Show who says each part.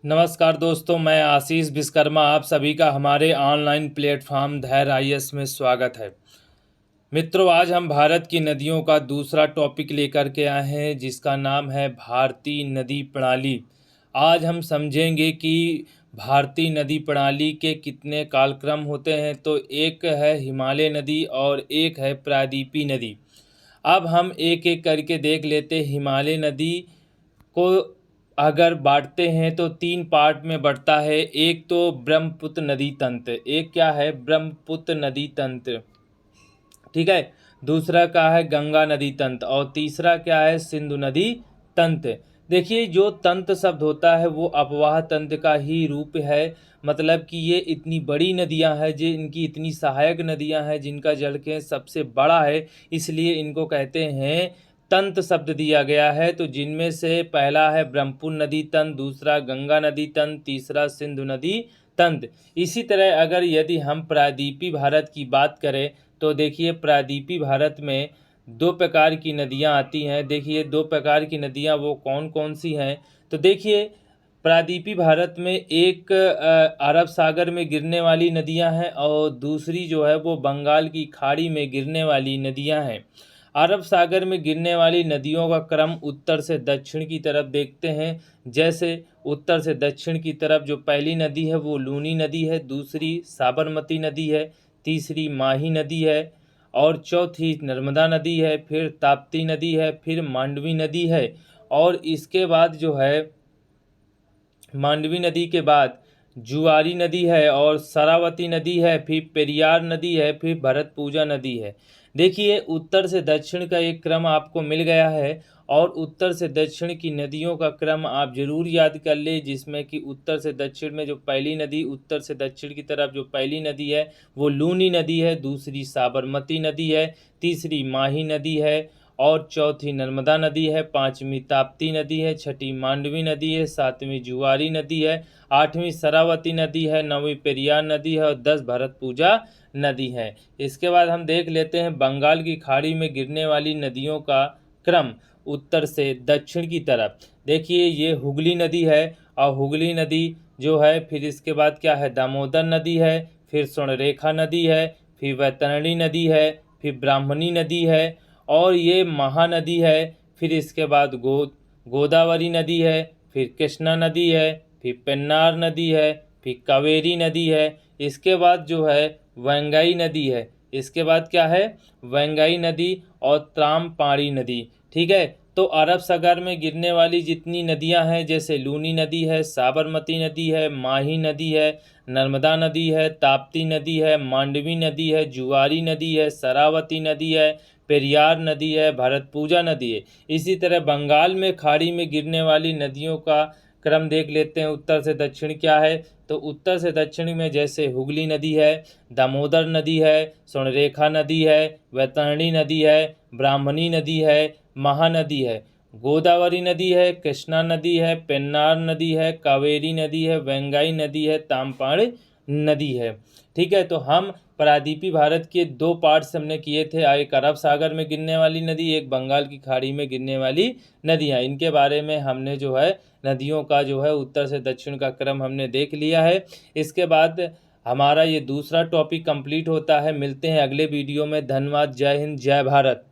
Speaker 1: नमस्कार दोस्तों, मैं आशीष विश्वकर्मा आप सभी का हमारे ऑनलाइन प्लेटफॉर्म धैर्य आईएएस में स्वागत है। मित्रों, आज हम भारत की नदियों का दूसरा टॉपिक लेकर के आए हैं जिसका नाम है भारतीय नदी प्रणाली। आज हम समझेंगे कि भारतीय नदी प्रणाली के कितने कालक्रम होते हैं। तो एक है हिमालय नदी और एक है प्रायद्वीपीय नदी। अब हम एक एक करके देख लेते हैं। हिमालय नदी को अगर बांटते हैं तो 3 पार्ट में बढ़ता है। एक तो ब्रह्मपुत्र नदी तंत्र, एक क्या है ब्रह्मपुत्र नदी तंत्र, ठीक है। दूसरा क्या है गंगा नदी तंत्र और तीसरा क्या है सिंधु नदी तंत्र। देखिए, जो तंत्र शब्द होता है वो अपवाह तंत्र का ही रूप है। मतलब कि ये इतनी बड़ी नदियां हैं, जो इनकी इतनी सहायक नदियां हैं जिनका जलखेंड सबसे बड़ा है, इसलिए इनको कहते हैं तंत्र शब्द दिया गया है। तो जिनमें से पहला है ब्रह्मपुत्र नदी तंत्र, दूसरा गंगा नदी तंत्र, तीसरा सिंधु नदी तंत्र। इसी तरह अगर यदि हम प्रायद्वीपीय भारत की बात करें तो देखिए, प्रायद्वीपीय भारत में 2 प्रकार की नदियां आती हैं। देखिए, 2 प्रकार की नदियां वो कौन कौन सी हैं। तो देखिए, प्रायद्वीपीय भारत में एक अरब सागर में गिरने वाली नदियां हैं और दूसरी जो है वो बंगाल की खाड़ी में गिरने वाली नदियां हैं। अरब सागर में गिरने वाली नदियों का क्रम उत्तर से दक्षिण की तरफ देखते हैं। जैसे उत्तर से दक्षिण की तरफ जो पहली नदी है वो लूनी नदी है, दूसरी साबरमती नदी है, तीसरी माही नदी है और चौथी नर्मदा नदी है, फिर ताप्ती नदी है, फिर मांडवी नदी है। और इसके बाद जो है मांडवी नदी के बाद जुआरी नदी है और शरावती नदी है, फिर पेरियार नदी है, फिर भरतपूजा नदी है। देखिए, उत्तर से दक्षिण का एक क्रम आपको मिल गया है और उत्तर से दक्षिण की नदियों का क्रम आप जरूर याद कर ले, जिसमें कि उत्तर से दक्षिण में जो पहली नदी, उत्तर से दक्षिण की तरफ जो पहली नदी है वो लूनी नदी है, दूसरी साबरमती नदी है, तीसरी माही नदी है और चौथी नर्मदा नदी है, पांचवी ताप्ती नदी है, छठी मांडवी नदी है, सातवीं जुआरी नदी है, आठवीं शरावती नदी है, नौवीं पेरियार नदी है और 10 भरतपूजा नदी है। इसके बाद हम देख लेते हैं बंगाल की खाड़ी में गिरने वाली नदियों का क्रम उत्तर से दक्षिण की तरफ। देखिए, ये हुगली नदी है और हुगली नदी जो है, फिर इसके बाद क्या है दामोदर नदी है, फिर स्वर्णरेखा नदी है, फिर वैतरणी नदी है, फिर ब्राह्मणी नदी है और ये महानदी है। फिर इसके बाद गोदावरी नदी है, फिर कृष्णा नदी है, फिर पेन्नार नदी है, फिर कावेरी नदी है। इसके बाद जो है वैंगाई नदी है। इसके बाद क्या है वैंगाई नदी और त्रामपाणी नदी, ठीक है। तो अरब सागर में गिरने वाली जितनी नदियां हैं, जैसे लूनी नदी है, साबरमती नदी है, माही नदी है, नर्मदा नदी है, ताप्ती नदी है, मांडवी नदी है, जुआरी नदी है, शरावती नदी है, पेरियार नदी है, भरतपूजा नदी है। इसी तरह बंगाल में खाड़ी में गिरने वाली नदियों का क्रम देख लेते हैं। उत्तर से दक्षिण क्या है, तो उत्तर से दक्षिण में जैसे हुगली नदी है, दामोदर नदी है, स्वर्णरेखा नदी है, वैतरणी नदी है, ब्राह्मणी नदी है, महानदी है, गोदावरी नदी है, कृष्णा नदी है, पेन्नार नदी है, कावेरी नदी है, वेंगाई नदी है, ताम्रपाणी नदी है, ठीक है। तो हम प्रायद्वीपीय भारत के 2 पार्ट्स हमने किए थे, एक अरब सागर में गिरने वाली नदी, एक बंगाल की खाड़ी में गिरने वाली नदियाँ। इनके बारे में हमने जो है नदियों का जो है उत्तर से दक्षिण का क्रम हमने देख लिया है। इसके बाद हमारा ये दूसरा टॉपिक कंप्लीट होता है। मिलते हैं अगले वीडियो में। धन्यवाद। जय हिंद, जय भारत।